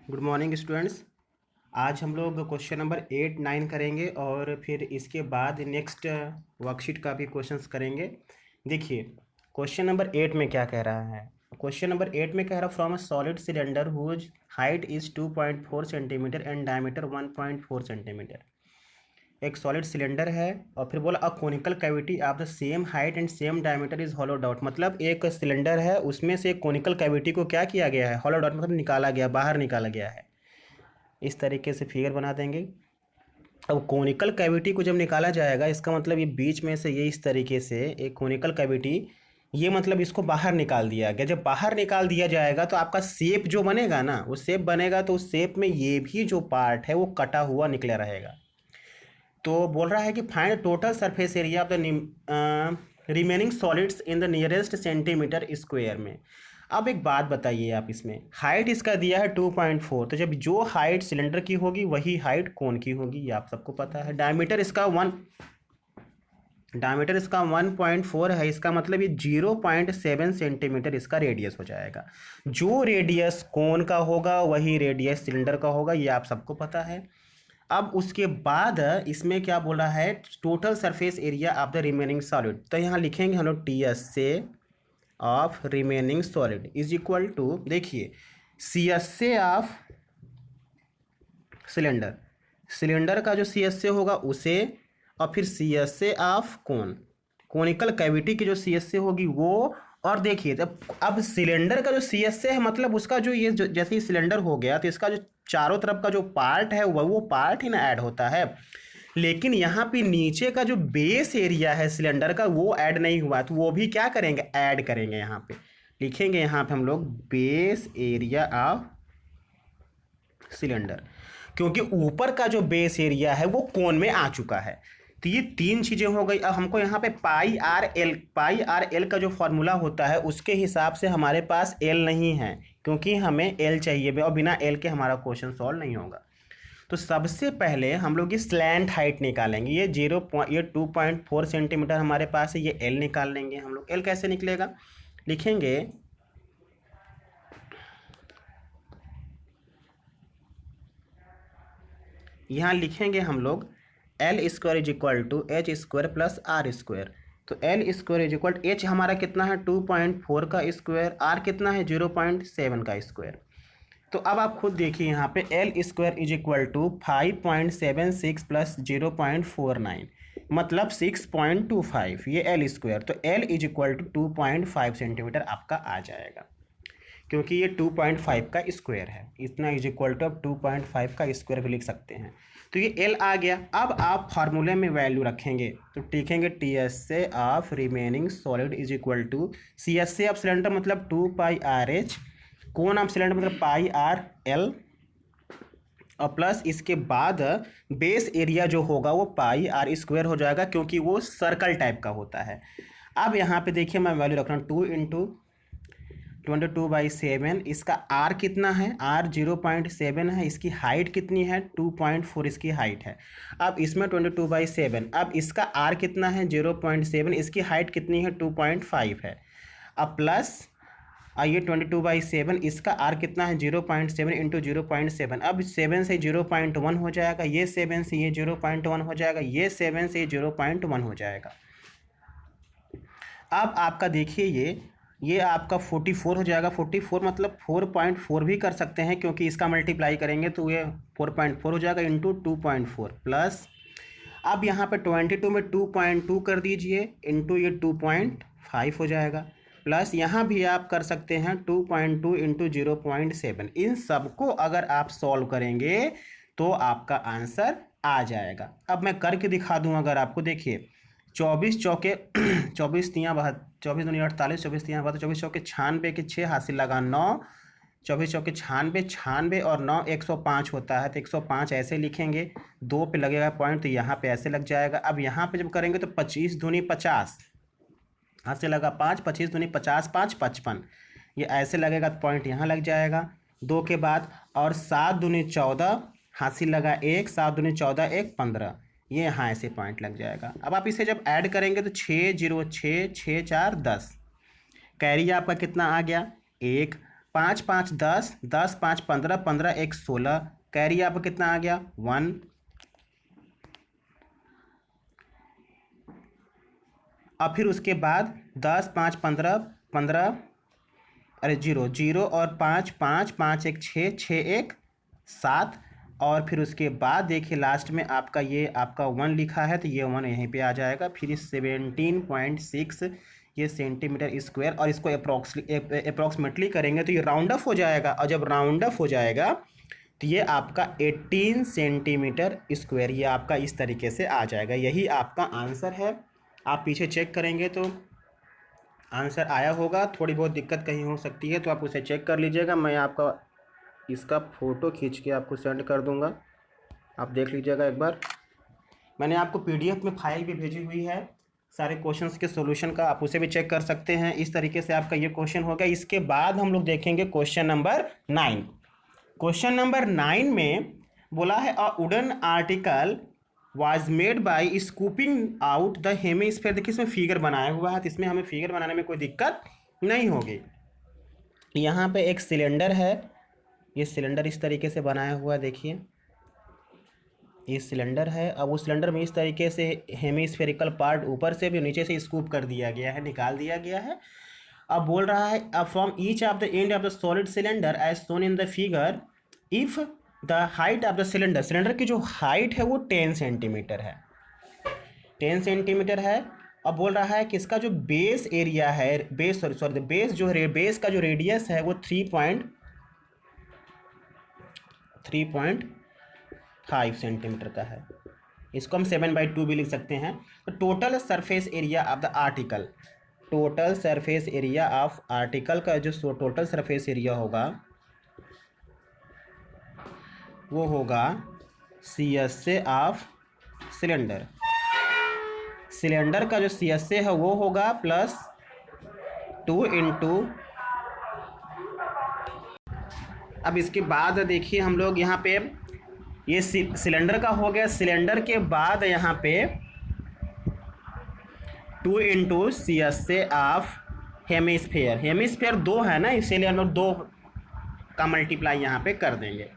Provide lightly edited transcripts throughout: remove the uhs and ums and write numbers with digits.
Good morning students. आज हम लोग क्वेश्चन नंबर 8 9 करेंगे और फिर इसके बाद नेक्स्ट वर्कशीट का भी क्वेश्चंस करेंगे। देखिए क्वेश्चन नंबर 8 में क्या कह रहा है। क्वेश्चन नंबर 8 में कह रहा from a solid cylinder whose height is 2.4 centimetre and diameter 1.4 centimetre. एक सॉलिड सिलेंडर है और फिर बोला a conical cavity of the same height and same diameter is hollowed out. मतलब एक सिलेंडर है, उसमें से एक कोनिकल कैविटी को क्या किया गया है, हॉलोड आउट मतलब निकाला गया, बाहर निकाला गया है। इस तरीके से फिगर बना देंगे। अब कोनिकल कैविटी को जब निकाला जाएगा, इसका मतलब ये बीच में से ये इस तरीके से एक कोनिकल कैविटी, ये मतलब इसको बाहर निकाल दिया गया। जब बाहर निकाल दिया जाएगा तो आपका शेप जो बनेगा ना, वो शेप बनेगा तो उस शेप में ये भी जो पार्ट है वो कटा हुआ निकला रहेगा। तो बोल रहा है कि find total surface area of the remaining solids in the nearest centimetre square में। अब एक बात बताइए आप, इसमें हाइट इसका दिया है 2.4, तो जब जो हाइट सिलेंडर की होगी वही हाइट कोन की होगी, ये आप सबको पता है। डायमीटर इसका 1.4 है, इसका मतलब ये 0.7 सेंटीमीटर इसका रेडियस हो जाएगा। जो रेडियस कोन का होगा वही रेडियस सिलेंडर का होगा, ये आप सबको पता है। अब उसके बाद इसमें क्या बोला है, total surface area of the remaining solid. तो यहाँ लिखेंगे हम लोग टी एस से of remaining solid is equal to, देखिए सी एस से ऑफ सिलेंडर, सिलेंडर का जो सी एस से होगा उसे, और फिर सी एस से ऑफ कोनिकल कैविटी की जो सी एस से होगी वो। और देखिए अब सिलेंडर का जो सी एस से है, मतलब उसका जो ये जैसे ही सिलेंडर हो गया तो इसका जो चारों तरफ का जो पार्ट है वो पार्ट ही ना ऐड होता है, लेकिन यहाँ पे नीचे का जो बेस एरिया है सिलेंडर का वो ऐड नहीं हुआ, तो वो भी क्या करेंगे, ऐड करेंगे। यहाँ पे लिखेंगे, यहाँ पे हम लोग बेस एरिया ऑफ सिलेंडर, क्योंकि ऊपर का जो बेस एरिया है वो कोन में आ चुका है। तो ये तीन चीज़ें हो गई। अब हमको यहाँ पे पाई आर एल का जो फॉर्मूला होता है उसके हिसाब से हमारे पास एल नहीं है, क्योंकि हमें एल चाहिए और बिना एल के हमारा क्वेश्चन सॉल्व नहीं होगा। तो सबसे पहले हम लोग ये स्लैंट हाइट निकालेंगे। ये 2.4 सेंटीमीटर हमारे पास है, ये एल निकाल लेंगे हम लोग। एल कैसे निकलेगा, लिखेंगे यहाँ लिखेंगे हम लोग L square is equal to H square plus R square. तो L square is equal H हमारा कितना है 2.4 का स्क्वायर, आर कितना है 0.7 का स्क्वायर। तो अब आप खुद देखिए यहाँ पे L square is equal to 5.76 plus 0.49 मतलब 6.25, ये एल स्क्वायर। तो L is equal to 2.5 centimetre आपका आ जाएगा, क्योंकि ये 2.5 का स्क्वायर है। इतना इज इक्वल टू अब 2.5 का स्क्वायर भी लिख सकते हैं। तो ये एल आ गया। अब आप फार्मूले में वैल्यू रखेंगे, तो लिखेंगे टी एस से of remaining solid is equal to C S से ऑफ सिलेंडर मतलब 2πRH, कोन ऑफ सिलेंडर मतलब πRL, और प्लस इसके बाद बेस एरिया जो होगा वो πR स्क्वायर हो जाएगा, क्योंकि वो सर्कल टाइप का होता है। अब यहाँ पे देखिए मैं वैल्यू रख रहा हूँ 2 इंटू 22/7। इसका आर कितना है, आर 0.7 है। इसकी हाइट कितनी है 2.4 इसकी हाइट है। अब इसमें 22/7, अब इसका आर कितना है 0.7, इसकी हाइट कितनी है 2.5 है। अब प्लस ये 22/7, इसका आर कितना है 0.7 इंटू 0.7। अब 7 से 0.1 हो जाएगा, ये 7 से ये 0.1 हो जाएगा, ये 7 से 0.1 हो जाएगा। अब आपका देखिए ये आपका 44 हो जाएगा। 44 मतलब 4.4 भी कर सकते हैं, क्योंकि इसका मल्टीप्लाई करेंगे तो ये 4.4 हो जाएगा इंटू 2.4 प्लस, अब यहाँ पे 22 में 2.2 कर दीजिए इंटू ये 2.5 हो जाएगा, प्लस यहाँ भी आप कर सकते हैं 2.2 इंटू 0.7। इन सबको अगर आप सॉल्व करेंगे तो आपका आंसर आ जाएगा। अब मैं करके दिखा दूँ अगर आपको, देखिए 24 चौके 24 तियाँ 24 दूनी 48, 24 तियाँ 24 चौके 96 के 6 हासिल लगा 9, 24 चौके 96, 96 और 9 105 होता है। तो 105 ऐसे लिखेंगे, 2 पे लगेगा पॉइंट तो यहाँ पे ऐसे लग जाएगा। अब यहाँ पे जब करेंगे तो 25 दूनी 50, हाथ से लगा 5, 25 दूनी 50, 5 55, ये ऐसे लगेगा तो पॉइंट यहाँ लग जाएगा 2 के बाद। और 7 दूनी 14, हासिल लगा 1, 7 दूनी 14, 1 15, ये यहाँ ऐसे पॉइंट लग जाएगा। अब आप इसे जब ऐड करेंगे तो 6 0 6 6 4 10, कैरी आपका कितना आ गया 1, 5 5 10, 10 5 15, 15 1 16, कैरी आपका कितना आ गया 1। अब फिर उसके बाद 10 5 15, 15 अरे 0 0 और 5 5 5 1 6, 6 1 7, और फिर उसके बाद देखिए लास्ट में आपका ये आपका 1 लिखा है तो ये 1 यहीं पे आ जाएगा। फिर 17.6 ये सेंटीमीटर स्क्वायर, और इसको अप्रॉक्सीमेटली करेंगे तो ये राउंड अप हो जाएगा, और जब राउंड अप हो जाएगा तो ये आपका 18 सेंटीमीटर स्क्वायर ये आपका इस तरीके से आ जाएगा। यही आपका आंसर है। आप पीछे चेक करेंगे तो आंसर आया होगा। थोड़ी बहुत दिक्कत कहीं हो सकती है तो आप उसे चेक कर लीजिएगा। मैं आपका इसका फ़ोटो खींच के आपको सेंड कर दूंगा, आप देख लीजिएगा एक बार। मैंने आपको पीडीएफ में फाइल भी भेजी हुई है सारे क्वेश्चंस के सॉल्यूशन का, आप उसे भी चेक कर सकते हैं। इस तरीके से आपका ये क्वेश्चन हो गया। इसके बाद हम लोग देखेंगे क्वेश्चन नंबर 9। क्वेश्चन नंबर 9 में बोला है a wooden article was made by scooping out the hemisphere. देखिए इसमें फिगर बनाया हुआ है तो इसमें हमें फिगर बनाने में कोई दिक्कत नहीं होगी। यहाँ पे एक सिलेंडर है, ये सिलेंडर इस तरीके से बनाया हुआ है। देखिए ये सिलेंडर है। अब उस सिलेंडर में इस तरीके से हेमिस्फेरिकल पार्ट ऊपर से भी नीचे से स्कूप कर दिया गया है, निकाल दिया गया है। अब बोल रहा है अब from each of the end of the solid cylinder as shown in the figure if the height of the cylinder, cylinder की जो हाइट है वो 10 सेंटीमीटर है, 10 सेंटीमीटर है। अब बोल रहा है कि इसका जो बेस एरिया है, बेस सॉरी बेस जो बेस का जो रेडियस है वो 3.5 सेंटीमीटर का है। इसको हम 7/2 भी लिख सकते हैं। तो total surface area of the article, total surface area of article का जो टोटल सरफेस एरिया होगा वो होगा CSA ऑफ सिलेंडर। सिलेंडर का जो CSA है वो होगा प्लस 2 इंटू, अब इसके बाद देखिए हम लोग यहाँ पे ये सिलेंडर का हो गया। सिलेंडर के बाद यहाँ पे 2 into CSA of hemisphere, hemisphere 2 है ना, इसीलिए हम लोग 2 का मल्टीप्लाई यहाँ पे कर देंगे।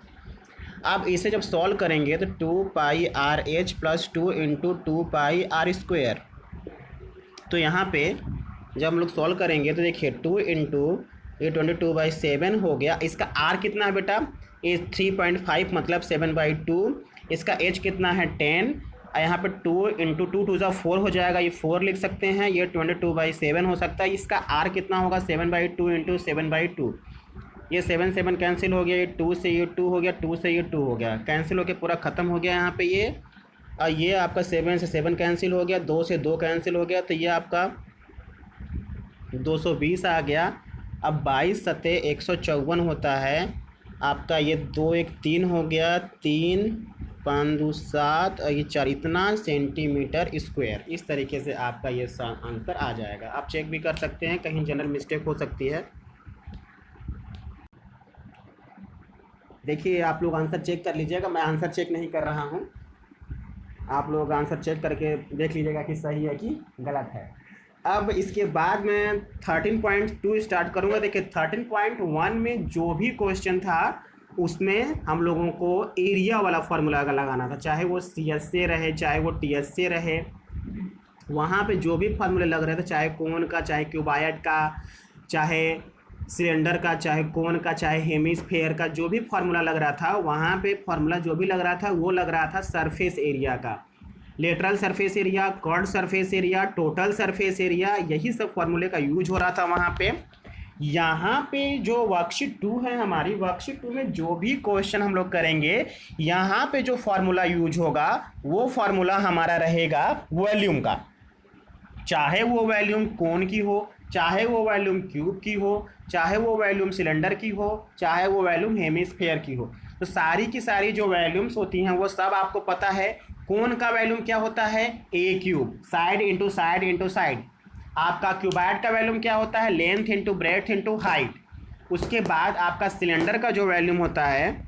अब इसे जब सॉल्व करेंगे तो 2πRH प्लस 2 इंटू 2πR²। तो यहाँ पे जब हम लोग सॉल्व करेंगे तो देखिए 2 इंटू ये 22/7 हो गया। इसका R कितना है बेटा, ये 3.5 मतलब 7/2। इसका H कितना है 10, यहाँ पे 2 इंटू 2 2 4 हो जाएगा, ये 4 लिख सकते हैं। ये 22/7 हो सकता है। इसका R कितना होगा 7/2 इंटू 7/2, ये 7 7 कैंसिल हो गया, ये 2 से ये 2 हो गया, 2 से ये 2 हो गया, कैंसिल हो के पूरा ख़त्म हो गया यहाँ पे ये। और ये आपका 7 से 7 कैंसिल हो गया, 2 से 2 कैंसिल हो गया, तो ये आपका 220 आ गया। अब 22 सते 154 होता है आपका, ये 2 1 3 हो गया, 3 5 2 7 और ये 4, इतना सेंटीमीटर स्क्वायर। इस तरीके से आपका ये आंसर आ जाएगा। आप चेक भी कर सकते हैं, कहीं जनरल मिस्टेक हो सकती है। देखिए आप लोग आंसर चेक कर लीजिएगा, मैं आंसर चेक नहीं कर रहा हूँ, आप लोग आंसर चेक करके देख लीजिएगा कि सही है कि गलत है। अब इसके बाद मैं 13.2 स्टार्ट करूँगा। देखिए 13.1 में जो भी क्वेश्चन था उसमें हम लोगों को एरिया वाला फार्मूला लगाना था, चाहे वो CSA रहे चाहे वो TSA रहे। वहाँ पे जो भी फार्मूले लग रहे थे, चाहे कोन का, चाहे क्यूबायड का, चाहे सिलेंडर का, चाहे कोन का, चाहे हेमिस्फेयर का, जो भी फार्मूला लग रहा था वहाँ पे फार्मूला जो भी लग रहा था वो लग रहा था सरफेस एरिया का। Lateral surface area, curved surface area, total surface area, यही सब फार्मूले का यूज हो रहा था वहाँ पे। यहाँ पे जो वर्कशीट 2 है हमारी, वर्कशीट 2 में जो भी क्वेश्चन हम लोग करेंगे यहाँ पे जो फार्मूला यूज होगा वो फार्मूला हमारा रहेगा वॉल्यूम का। चाहे वो वॉल्यूम कोन की हो, चाहे वो वॉल्यूम क्यूब की हो, चाहे वो वॉल्यूम सिलेंडर की हो, चाहे वो वॉल्यूम हेमिस्फीयर की हो, तो सारी की सारी जो वॉल्यूम्स होती हैं वो सब आपको पता है। कोन का वॉल्यूम क्या होता है A cube, side into side into side. आपका क्यूबाइड का वॉल्यूम क्या होता है length into breadth into height. उसके बाद आपका सिलेंडर का जो वॉल्यूम होता है,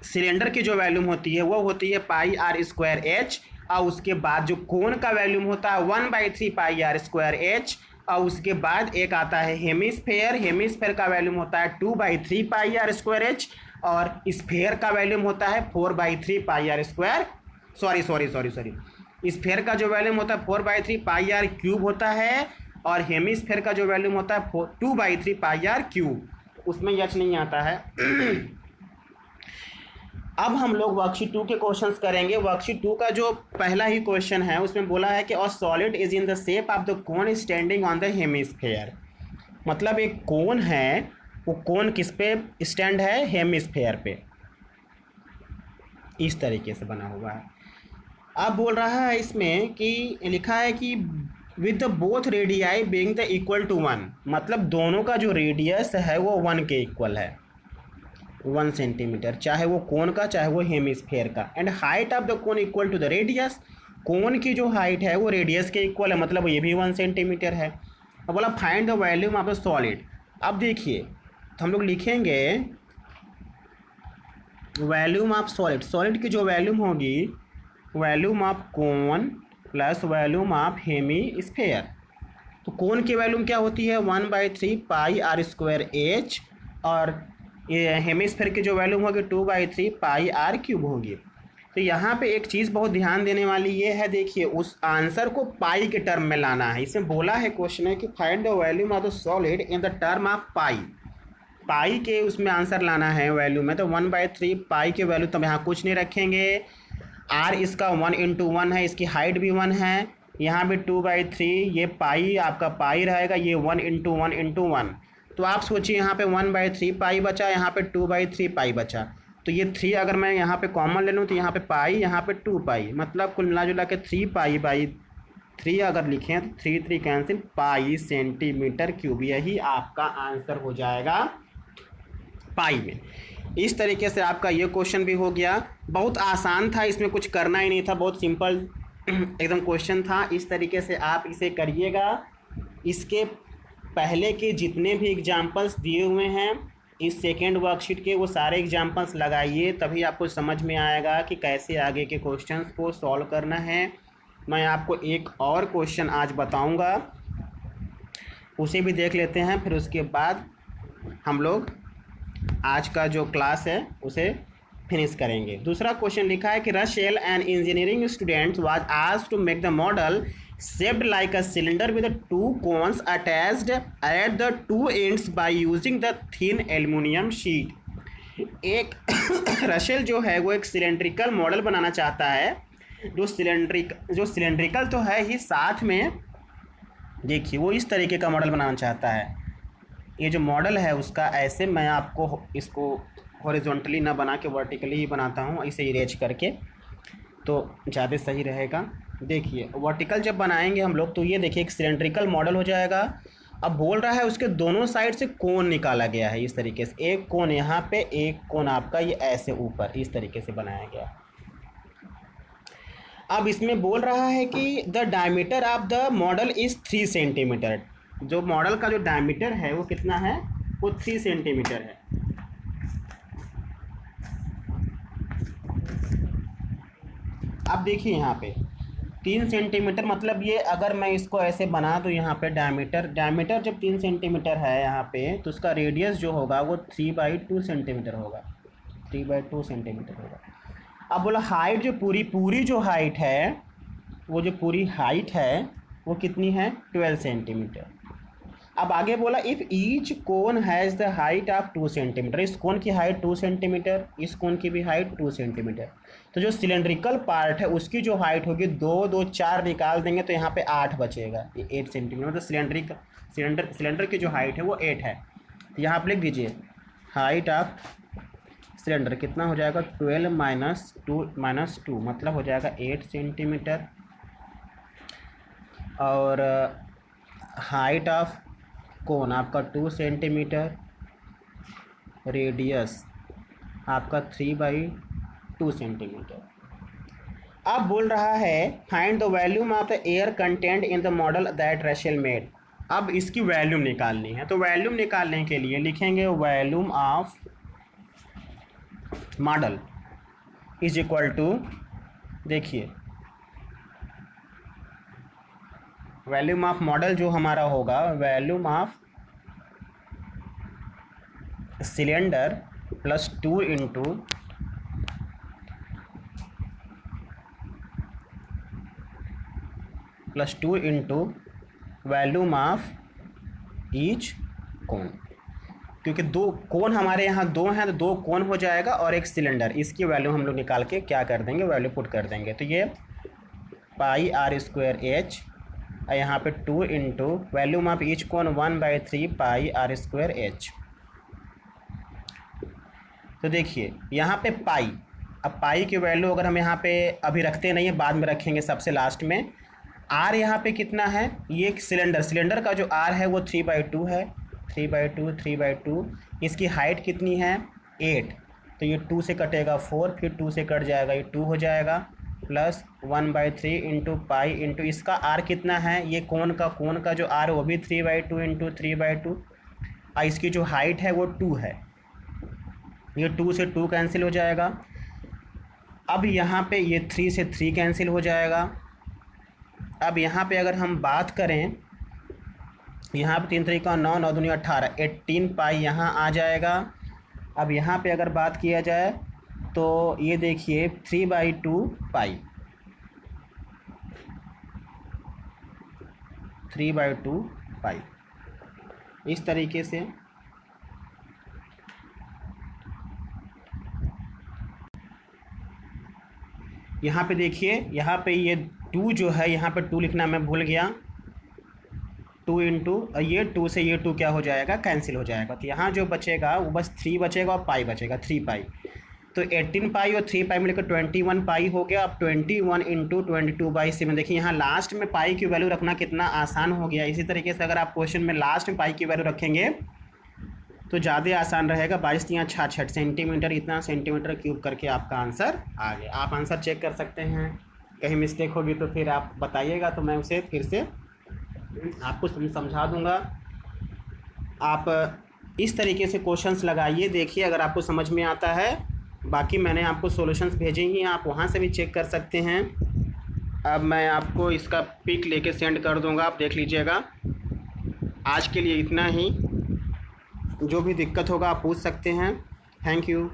सिलेंडर की जो वॉल्यूम होती है वो होती है πr²h। और उसके बाद जो कोन का वॉल्यूम होता है 1/3 πr²h। और उसके बाद एक आता है हेमिस्फेयर। हेमिस्फेयर का वैल्यूम होता है 2/3 पाई आर स्क्वायर एच, और स्फेयर का वैल्यूम होता है 4/3 पाई आर स्क्वायर, सॉरी स्फेयर का जो वैल्यूम होता है 4/3 पाई आर क्यूब होता है, और हेमिस्फेयर का जो वैल्यूम होता है 2/3 पाई आर क्यूब, उसमें एच नहीं आता है। अब हम लोग वर्कशीट 2 के क्वेश्चंस करेंगे। वर्कशीट 2 का जो पहला ही क्वेश्चन है उसमें बोला है कि a solid is in the shape of the cone standing on the hemisphere. मतलब एक कोन है, वो कोन किस पे स्टैंड है? हेमिस्फेयर पे, इस तरीके से बना हुआ है। अब बोल रहा है इसमें कि लिखा है कि with the both radii being the equal to 1, मतलब दोनों का जो रेडियस है वो 1 के इक्वल है, 1 सेंटीमीटर, चाहे वो कोन का चाहे वो हेमिस्फेयर का। And height of the cone equal to the radius, cone की जो हाइट है वो रेडियस के इक्वल है, मतलब ये भी 1 सेंटीमीटर है। अब बोला find the volume of the solid. अब देखिए, तो हम लोग लिखेंगे वैल्यूम ऑफ सॉलिड। सॉलिड की जो वैल्यूम होगी, volume of cone plus volume of hemisphere. तो कोन की वैल्यूम क्या होती है? 1/3 पाई आर स्क्वायर एच, और ये हेमिस्फेयर की जो वैल्यूम होगी 2/3 पाई आर क्यूब होगी। तो यहाँ पे एक चीज़ बहुत ध्यान देने वाली ये है, देखिए उस आंसर को पाई के टर्म में लाना है। इसमें बोला है क्वेश्चन है कि find the volume of the solid in the term of pi. Pi के उसमें आंसर लाना है वैल्यू में, तो 1/3 पाई के वैल्यू तो यहाँ कुछ नहीं रखेंगे। आर इसका 1 × 1 है, इसकी हाइट भी 1 है, यहाँ भी 2/3, ये पाई आपका पाई रहेगा, ये 1 × 1 × 1। तो आप सोचिए यहाँ पे 1/3 पाई बचा, यहाँ पे 2/3 पाई बचा, तो ये 3 अगर मैं यहाँ पे कॉमन ले लूँ तो यहाँ पे पाई, यहाँ पे 2 पाई, मतलब कुल मिला जुला के 3 पाई/3 अगर लिखें तो 3 कैंसिल, पाई सेंटीमीटर क्यूब, यही आपका आंसर हो जाएगा पाई में। इस तरीके से आपका ये क्वेश्चन भी हो गया। बहुत आसान था, इसमें कुछ करना ही नहीं था, बहुत सिंपल एकदम क्वेश्चन था। इस तरीके से आप इसे करिएगा। इसके पहले के जितने भी एग्जाम्पल्स दिए हुए हैं इस सेकेंड वर्कशीट के, वो सारे एग्जाम्पल्स लगाइए, तभी आपको समझ में आएगा कि कैसे आगे के क्वेश्चंस को सॉल्व करना है। मैं आपको एक और क्वेश्चन आज बताऊंगा, उसे भी देख लेते हैं, फिर उसके बाद हम लोग आज का जो क्लास है उसे फिनिश करेंगे। दूसरा क्वेश्चन लिखा है कि Rachel an engineering student was asked to make the model shaped like a cylinder with the 2 cones attached at the 2 ends by using the thin aluminum sheet। एक रशेल जो है वो एक सिलेंड्रिकल मॉडल बनाना चाहता है, जो सिलेंड्रिकल तो है ही, साथ में देखिए वो इस तरीके का मॉडल बनाना चाहता है। ये जो मॉडल है उसका, ऐसे मैं आपको इसको हॉरिजॉन्टली ना बना के वर्टिकली ही बनाता हूँ, इसे इरेज करके, तो ज़्यादा सही रहेगा। देखिए वर्टिकल जब बनाएंगे हम लोग तो ये देखिए एक सिलेंड्रिकल मॉडल हो जाएगा। अब बोल रहा है उसके दोनों साइड से कोन निकाला गया है इस तरीके से, एक कोन यहाँ पे, एक कोन आपका ये ऐसे ऊपर, इस तरीके से बनाया गया। अब इसमें बोल रहा है कि the diameter of the model is 3 centimetre. जो मॉडल का जो डायमीटर है वो कितना है? वो 3 सेंटीमीटर है। अब देखिए यहाँ पे 3 सेंटीमीटर, मतलब ये अगर मैं इसको ऐसे बना तो यहाँ पे डायमीटर जब 3 सेंटीमीटर है यहाँ पे, तो उसका रेडियस जो होगा वो 3/2 सेंटीमीटर होगा, 3/2 सेंटीमीटर होगा। अब बोला हाइट, जो पूरी जो हाइट है, वो जो पूरी हाइट है वो कितनी है? 12 सेंटीमीटर। अब आगे बोला if each cone has the height of 2 centimetre, इस कोन की हाइट 2 सेंटीमीटर, इस कोन की भी हाइट 2 सेंटीमीटर, तो जो सिलेंड्रिकल पार्ट है उसकी जो हाइट होगी 2 2 4 निकाल देंगे तो यहाँ पे 8 बचेगा, ये 8 सेंटीमीटर, मतलब सिलेंडर की जो हाइट है वो 8 है। तो यहाँ आप लिख दीजिए हाइट ऑफ सिलेंडर कितना हो जाएगा? 12 - 2 मतलब हो जाएगा 8 सेंटीमीटर। और हाइट ऑफ कोन आपका 2 सेंटीमीटर, रेडियस आपका 3/2 सेंटीमीटर। अब बोल रहा है find the volume of the air content in the model that Rachel made. अब इसकी वैल्यूम निकालनी है, तो वैल्यूम निकालने के लिए लिखेंगे volume of model is equal to, देखिए वॉल्यूम ऑफ मॉडल जो हमारा होगा, volume of cylinder plus 2 into volume of each cone, क्योंकि दो कोन हमारे यहाँ दो हैं तो दो कोन हो जाएगा और एक सिलेंडर, इसकी वैल्यू हम लोग निकाल के क्या कर देंगे, वैल्यू पुट कर देंगे। तो ये पाई आर स्क्वायर एच, यहाँ पे 2 into volume of each cone 1/3 pi R square H. तो देखिए यहाँ पे पाई, अब पाई की वैल्यू अगर हम यहाँ पे अभी रखते नहीं है, बाद में रखेंगे सबसे लास्ट में। आर यहाँ पे कितना है, ये सिलेंडर का जो आर है वो 3/2 है, 3/2। इसकी हाइट कितनी है 8, तो ये 2 से कटेगा 4, फिर 2 से कट जाएगा, ये 2 हो जाएगा, प्लस 1/3 इंटू पाई इंटू इसका आर कितना है, ये कोन का जो आर है वो भी 3/2 इंटू 3/2, और इसकी जो हाइट है वो 2 है, ये 2 से 2 कैंसिल हो जाएगा। अब यहाँ पे ये 3 से 3 कैंसिल हो जाएगा। अब यहाँ पे अगर हम बात करें, यहाँ पे 3 3 9, 9 दूनी 18, 18 पाई यहाँ आ जाएगा। अब यहाँ पे अगर बात किया जाए तो ये देखिए 3/2 पाई, 3/2 पाई, इस तरीके से यहाँ पे देखिए, यहाँ पे ये 2 जो है, यहाँ पे 2 लिखना मैं भूल गया, 2 इंटू ये 2 से ये 2 क्या हो जाएगा, कैंसिल हो जाएगा। तो यहाँ जो बचेगा वो बस 3 बचेगा और पाई बचेगा, 3 पाई। तो 18 पाई और 3 पाई मिलकर 21 पाई हो गया। अब 21 इंटू 22/7, देखिए यहाँ लास्ट में पाई की वैल्यू रखना कितना आसान हो गया। इसी तरीके से अगर आप क्वेश्चन में लास्ट में पाई की वैल्यू रखेंगे तो ज़्यादा आसान रहेगा। 22 × 66 सेंटीमीटर, इतना सेंटीमीटर क्यूब करके आपका आंसर आ गया। आप आंसर चेक कर सकते हैं, कहीं मिस्टेक होगी तो फिर आप बताइएगा, तो मैं उसे फिर से आपको समझा दूंगा। आप इस तरीके से क्वेश्चंस लगाइए, देखिए अगर आपको समझ में आता है। बाकी मैंने आपको सॉल्यूशंस भेजे ही हैं, आप वहाँ से भी चेक कर सकते हैं। अब मैं आपको इसका पिक लेके सेंड कर दूंगा, आप देख लीजिएगा। आज के लिए इतना ही, जो भी दिक्कत होगा आप पूछ सकते हैं। Thank you.